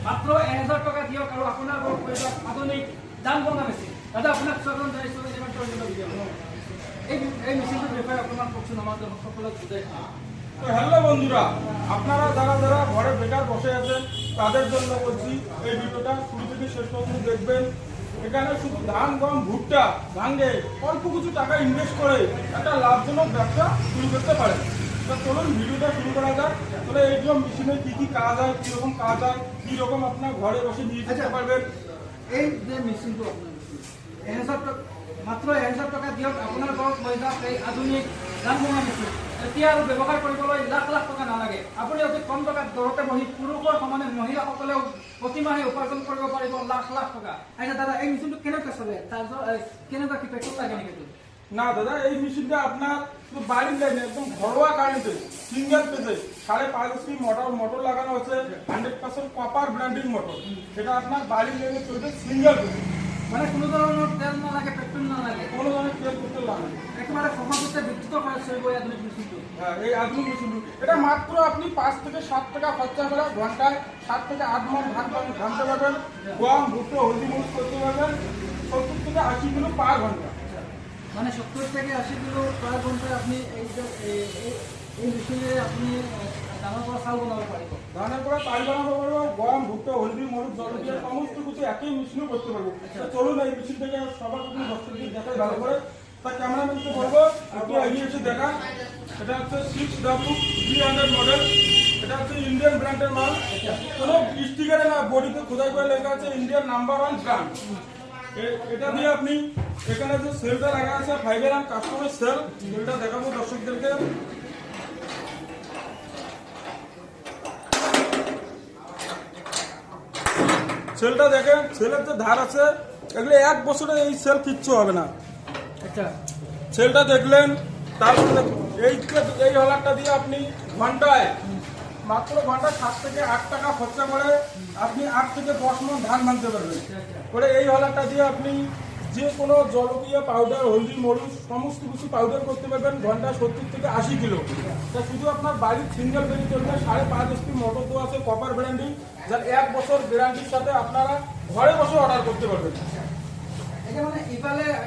মাত্ৰ 1000 টকা দিয়ক আৰু আপোনাৰ আধুনিক দান বঙা মেচিন। দাদা আপোনাক স্বাগতম জনাইছোঁ এই মেচিনটোৰ বিষয়ে অকণমান কওকচোন আমাৰ দৰ্শকসকলক বুজাই। তো হ্যালো বন্ধুরা, আপনারা যারা যারা ঘরে বেকার বসে আছেন তাদের জন্য বলছি এই ভিডিওটা শুরু থেকে শেষ পর্যন্ত দেখবেন। এখানে শুধু ধান গম ভুট্টা ভাঙে অল্প কিছু টাকা ইনভেস্ট করে একটা লাভজনক ব্যবসা শুরু করতে পারেন। তো চলুন ভিডিওটা শুরু করা যাক। তাহলে এই যে মেশিনে কী কাজ হয়, কীরকম কাজ হয়, কীরকম আপনার ঘরে বসে নিয়ে যেতে পারবেন। এই যে মেচিনটো আপোনাৰ 1000 টকা মাত্ৰ 1000 টকা দিয়ক আপোনাৰ ঘৰত লৈ যাওক এই আধুনিক ধান বঙা মেচিন। এতিয়া আৰু ব্যৱসায় কৰিবলৈ লাখ লাখ টকা নালাগে। আপুনি অতি কম টকাত ঘৰতে বহি পুৰুষৰ সমানে মহিলাসকলেও প্ৰতিমাহে উপাৰ্জন কৰিব পাৰিব লাখ লাখ টকা। আচ্ছা দাদা, এই মেচিনটো কেনেকৈ চলে? কেনেকুৱা কি পেট্ৰল লাগে নেকি? না দাদা, এই মেশিনটা আপনার বাড়ির লাইনে একদম ঘরোয়া কারেন্টে সিঙ্গেল পেজে 5.5 HP মোটর লাগানো আছে, 100% কপার ব্র্যান্ডিং মোটর। সেটা আপনার বাড়ির লাইনে চলবে সিঙ্গেল পেজে, মানে কোনো ধরনের তেল নালাগে, পেট্রোল নালাগে, কোনো ধরনের তেল পেট্রোল লাগে না। একেবারে সহজতে বিদ্যুৎ খরচ হইব এই আধুনিক মেশিনটো। হ্যাঁ, এই আধুনিক মেশিনটো এটা মাত্র আপনি 5 থেকে 7 টাকা খরচা করে ঘন্টায় 7 থেকে 8 মণ ধান ঘামতে পারবেন। গম ভুট্টা হলদি মরিচ করতে পারবেন 70 থেকে 80 কিলো পার ঘন্টা। মানে 70 থেকে 80 কিলো পার ঘন্টায় আপনি এই মেশিনে আপনি ধানৰ পৰা চাউল বনাব পাৰিব। ধানের পরে চাল বানাতে পারবো, গম ভুট্টা হলদি মরিচ জলদিয়া সমস্ত কিছু একই মেশিনে করতে পারবো। চলুন এই মেশিন থেকে সবার প্রথমে দর্শকদের দেখাই ভালো করে। তার ক্যামেরাম্যানকে বলবো একটু এগিয়ে এসে দেখা। এটা হচ্ছে 6W300 মডেল। এটা হচ্ছে ইন্ডিয়ান ব্র্যান্ডের মাল। কোনো স্টিকারে না, বডিতে খোদাই করে লেখা আছে ইন্ডিয়ান নাম্বার 1 ব্র্যান্ড। এটা দিয়ে আপনি এখানে যে সেলটা লাগা আছে ফাইবার অ্যান্ড কাস্টমার সেল, সেলটা দেখাবো দর্শকদেরকে। সেলটা দেখেন, সেলের যে ধার আছে এগুলো 1 বছরে এই সেল কিচ্ছু হবে না। আচ্ছা, সেলটা দেখলেন, তারপরে এই হলারটা দিয়ে আপনি ঘন্টায় মাত্র ঘন্টায় 7 থেকে 8 টাকা খরচা করে আপনি 8 থেকে 10 মণ ধান ভাঙতে পারবেন। করে এই হলারটা দিয়ে আপনি যে কোনো জলকীয় পাউডার হলদি মরিচ সমস্ত কিছু পাউডার করতে পারবেন ঘন্টায় 70 থেকে 80 কিলো। তা শুধু আপনার বাড়ির সিঙ্গেল বেরি চলবে, 5.5 HP মোটর তো আছে কপার ব্র্যান্ডিং, যার 1 বছর গ্যারান্টির সাথে আপনারা ঘরে বসে অর্ডার করতে পারবেন। এটা মানে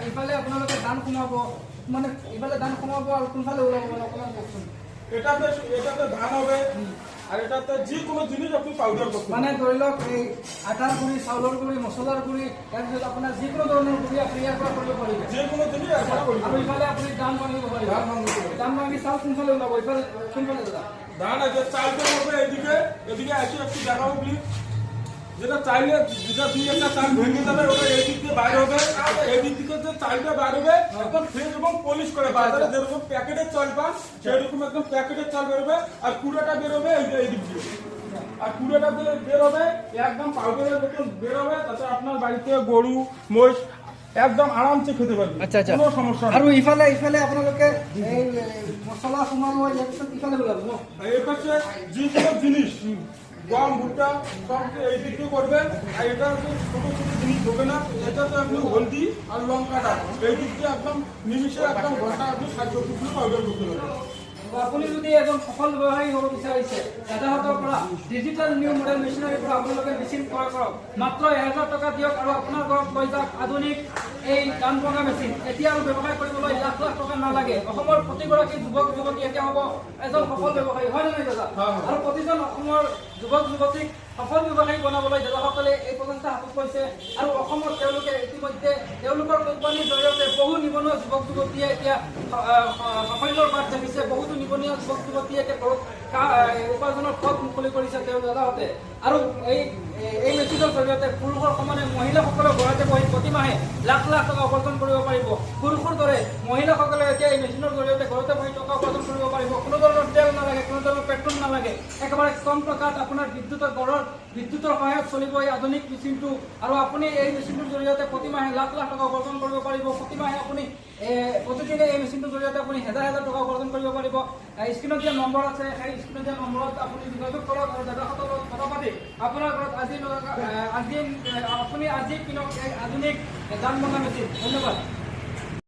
ইফালে আপোনালোকে দান কমাব, মানে ইফালে দান কমাব আৰু কোনফালে ওলাব মানে অকণমান কওকচোন। এটাতে ধান হবে আর এটাতে যে কোনো জিনিস আপনি পাউডার করতে মানে ধৰি লওক এই আটাৰ গুড়ি, চাউলৰ গুড়ি, মছলাৰ গুড়ি, তাৰপিছত আপোনাৰ যিকোনো ধৰণৰ গুড়ি আপুনি ইয়াৰ পৰা কৰিব পাৰিব। যে কোনো জিনিস আপনারা করতে আৰু ইফালে আপুনি দান ভাঙিব পাৰিব। দান ভাঙি চাউল কোনফালে ওলাব? ইফালে কোনফালে দাদা? ধান আছে চালটা হবে এদিকে এসে একটু দেখাবো প্লিজ। যেটা চাইলে যেটা দুই একটা চাল ভেঙে যাবে ওটা এই দিক দিয়ে বাইরে হবে, এই দিক থেকে যে চালটা বাইরে হবে একদম ফ্রেশ এবং পলিশ করে বাজারে যেরকম প্যাকেটের চাল পান সেরকম একদম প্যাকেটের চাল বেরোবে। আর কুড়াটা বেরোবে এই দিক দিয়ে, আর কুড়াটা বের হবে একদম পাউডারের মতন বের হবে। তাতে আপনার বাড়িতে গরু মহিষ একদম আরামসে খেতে পারবে, কোনো সমস্যা নেই। আৰু ইফালে আপোনালোকে এই মছলা সোমাব, ইফালে ওলাব ন? এই হচ্ছে যে কোনো জিনিস গম ভুট্টা সব এই দিক দিয়ে করবেন। আর এটা হচ্ছে ছোট ছোট জিনিস হবে না, এটাতে আপনি হলদি আর লঙ্কাটা এই দিক দিয়ে একদম নিমিশে একদম ঘন্টা আপনি 60-70 কিলো পাউডার করতে পারবেন। আপুনি যদি এজন সফল ব্যৱসায়ী হ'ব বিচাৰিছে, দাদাহঁতৰ পৰা ডিজিটেল নিউ মডেল মেচিনাৰীৰ পৰা আপোনালোকে মেচিন ক্ৰয় কৰক। মাত্ৰ 1000 টকা দিয়ক আৰু আপোনাৰ ঘৰত লৈ যাওক আধুনিক এই ধান ভঙা মেচিন। এতিয়া আৰু ব্যৱসায় কৰিবলৈ লাখ লাখ টকা নালাগে। অসমৰ প্ৰতিগৰাকী যুৱক যুৱতী এতিয়া হ'ব এজন সফল ব্যৱসায়ী, হয় নে নহয় দাদা? আৰু প্ৰতিজন অসমৰ যুৱক যুৱতীক সফল ব্যৱসায়ী বনাবলৈ দাদাসকলে এই প্ৰচেষ্টা হাতত লৈছে। আৰু অসমত তেওঁলোকে ইতিমধ্যে তেওঁলোকৰ কোম্পানীৰ জৰিয়তে বহু নিবনুৱা যুৱক যুৱতীয়ে এতিয়া সাফল্যৰ বাট দেখিছে। বহুতো নিবনুৱা যুৱক যুৱতীয়ে এতিয়া ঘৰত উপাৰ্জনৰ পথ মুকলি কৰিছে তেওঁ দাদাহঁতে। আৰু এই মেচিনৰ জৰিয়তে পুৰুষৰ সমানে মহিলাসকলে ঘৰতে বহি প্ৰতিমাহে লাখ লাখ টকা উপাৰ্জন কৰিব পাৰিব। পুৰুষৰ দৰে মহিলাসকলে এতিয়া এই মেচিনৰ জৰিয়তে ঘৰতে বহি টকা উপাৰ্জন কৰিব পাৰিব। কোনো ধৰণৰ তেল নালাগে, কোনো ধৰণৰ পেট্ৰল নালাগে, একেবাৰে কম টকাত আপোনাৰ বিদ্যুতৰ সহায়ত চলিব এই আধুনিক মেচিনটো। আৰু আপুনি এই মেচিনটোৰ জৰিয়তে প্ৰতিমাহে লাখ লাখ টকা উপাৰ্জন কৰিব পাৰিব। প্ৰতিমাহে আপুনি প্ৰতিদিনে এই মেচিনটোৰ জৰিয়তে আপুনি হাজাৰ টকা উপাৰ্জন কৰিব পাৰিব। স্ক্ৰীণত দিয়া নম্বৰ আছে, সেই স্ক্ৰীণত দিয়া নম্বৰত আপুনি যোগাযোগ কৰক আৰু দাদাহঁতৰ লগত কথা পাতি আপোনাৰ ঘৰত আপুনি আজি কিনক এই আধুনিক ধান ভঙা মেচিন। ধন্যবাদ।